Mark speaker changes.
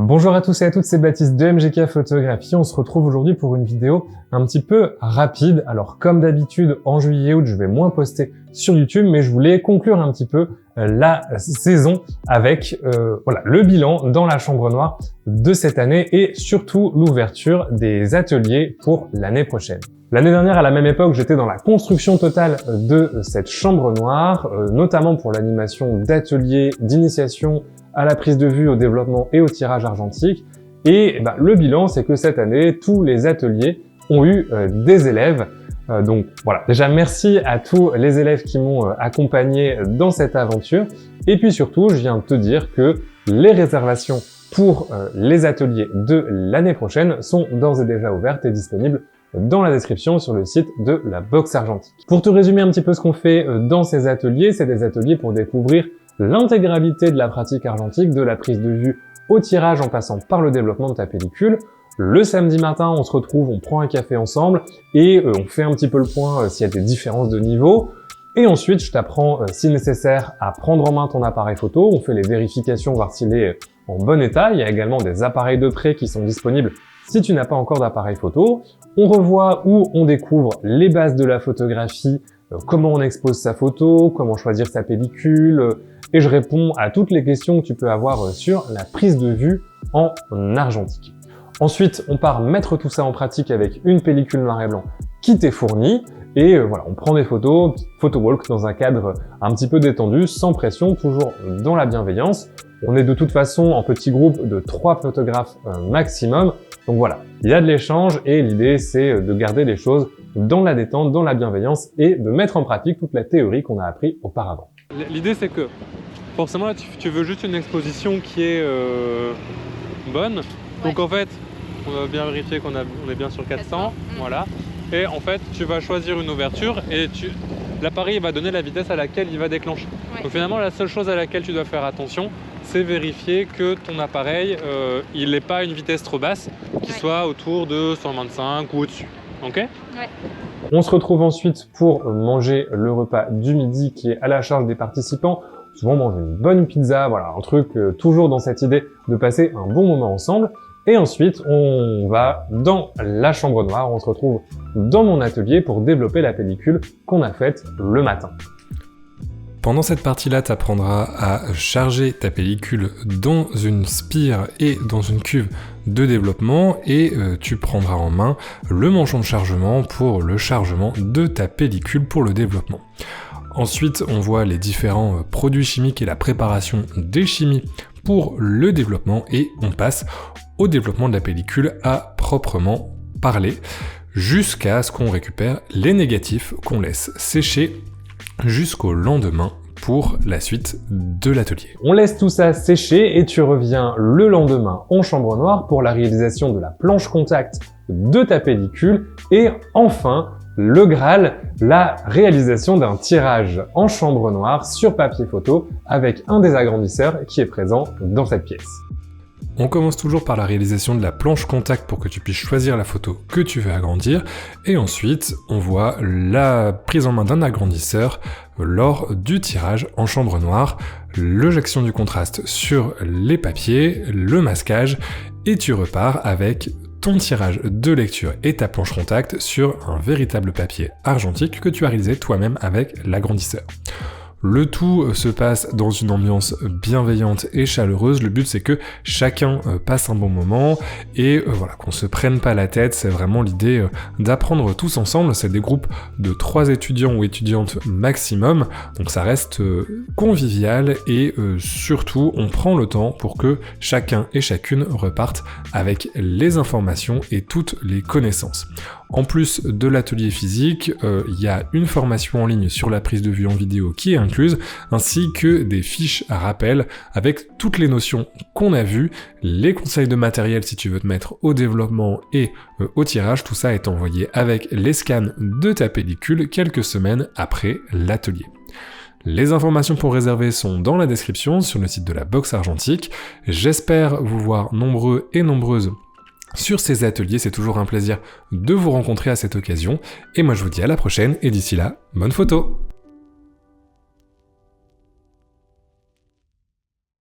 Speaker 1: Bonjour à tous et à toutes, c'est Baptiste de MGK Photographie. On se retrouve aujourd'hui pour une vidéo un petit peu rapide. Alors comme d'habitude, en juillet-août, je vais moins poster sur YouTube, mais je voulais conclure un petit peu la saison avec le bilan dans la chambre noire de cette année et surtout l'ouverture des ateliers pour l'année prochaine. L'année dernière, à la même époque, j'étais dans la construction totale de cette chambre noire, notamment pour l'animation d'ateliers, d'initiation à la prise de vue, au développement et au tirage argentique. Et le bilan, c'est que cette année, tous les ateliers ont eu des élèves. Donc voilà, déjà merci à tous les élèves qui m'ont accompagné dans cette aventure. Et puis surtout, je viens de te dire que les réservations pour les ateliers de l'année prochaine sont d'ores et déjà ouvertes et disponibles dans la description sur le site de la Box Argentique. Pour te résumer un petit peu ce qu'on fait dans ces ateliers, c'est des ateliers pour découvrir l'intégralité de la pratique argentique, de la prise de vue au tirage en passant par le développement de ta pellicule. Le samedi matin, on se retrouve, on prend un café ensemble et on fait un petit peu le point s'il y a des différences de niveau. Et ensuite, je t'apprends, si nécessaire, à prendre en main ton appareil photo. On fait les vérifications, voir s'il est en bon état. Il y a également des appareils de prêt qui sont disponibles si tu n'as pas encore d'appareil photo. On revoit où on découvre les bases de la photographie, comment on expose sa photo, comment choisir sa pellicule, et je réponds à toutes les questions que tu peux avoir sur la prise de vue en argentique. Ensuite, on part mettre tout ça en pratique avec une pellicule noir et blanc qui t'est fournie, et on prend des photos, photo walk dans un cadre un petit peu détendu, sans pression, toujours dans la bienveillance. On est de toute façon en petit groupe de 3 photographes maximum, donc voilà, il y a de l'échange et l'idée c'est de garder les choses dans la détente, dans la bienveillance et de mettre en pratique toute la théorie qu'on a appris auparavant.
Speaker 2: L'idée c'est que forcément là tu veux juste une exposition qui est bonne, donc en fait on va bien vérifier qu'on est bien sur 400, voilà, et en fait tu vas choisir une ouverture et l'appareil va donner la vitesse à laquelle il va déclencher. Donc finalement la seule chose à laquelle tu dois faire attention, c'est vérifier que ton appareil, il n'ait pas une vitesse trop basse, qui soit autour de 125 ou au-dessus. Ok ?
Speaker 1: Ouais. On se retrouve ensuite pour manger le repas du midi qui est à la charge des participants. Souvent manger une bonne pizza, voilà, un truc toujours dans cette idée de passer un bon moment ensemble. Et ensuite, on va dans la chambre noire, on se retrouve dans mon atelier pour développer la pellicule qu'on a faite le matin.
Speaker 3: Pendant cette partie-là, tu apprendras à charger ta pellicule dans une spire et dans une cuve de développement et tu prendras en main le manchon de chargement pour le chargement de ta pellicule pour le développement. Ensuite, on voit les différents produits chimiques et la préparation des chimies pour le développement et on passe au développement de la pellicule à proprement parler jusqu'à ce qu'on récupère les négatifs qu'on laisse sécher jusqu'au lendemain pour la suite de l'atelier.
Speaker 1: On laisse tout ça sécher et tu reviens le lendemain en chambre noire pour la réalisation de la planche contact de ta pellicule et enfin le Graal, la réalisation d'un tirage en chambre noire sur papier photo avec un des agrandisseurs qui est présent dans cette pièce.
Speaker 3: On commence toujours par la réalisation de la planche contact pour que tu puisses choisir la photo que tu veux agrandir et ensuite on voit la prise en main d'un agrandisseur lors du tirage en chambre noire, l'éjection du contraste sur les papiers, le masquage et tu repars avec ton tirage de lecture et ta planche contact sur un véritable papier argentique que tu as réalisé toi-même avec l'agrandisseur. Le tout se passe dans une ambiance bienveillante et chaleureuse. Le but c'est que chacun passe un bon moment et qu'on se prenne pas la tête. C'est vraiment l'idée d'apprendre tous ensemble. C'est des groupes de 3 étudiants ou étudiantes maximum. Donc ça reste convivial et surtout on prend le temps pour que chacun et chacune repartent avec les informations et toutes les connaissances. En plus de l'atelier physique, il y a une formation en ligne sur la prise de vue en vidéo qui est incluse, ainsi que des fiches à rappel avec toutes les notions qu'on a vues, les conseils de matériel si tu veux te mettre au développement et au tirage, tout ça est envoyé avec les scans de ta pellicule quelques semaines après l'atelier. Les informations pour réserver sont dans la description sur le site de la Box Argentique. J'espère vous voir nombreux et nombreuses sur ces ateliers, c'est toujours un plaisir de vous rencontrer à cette occasion. Et moi je vous dis à la prochaine et d'ici là, bonne photo!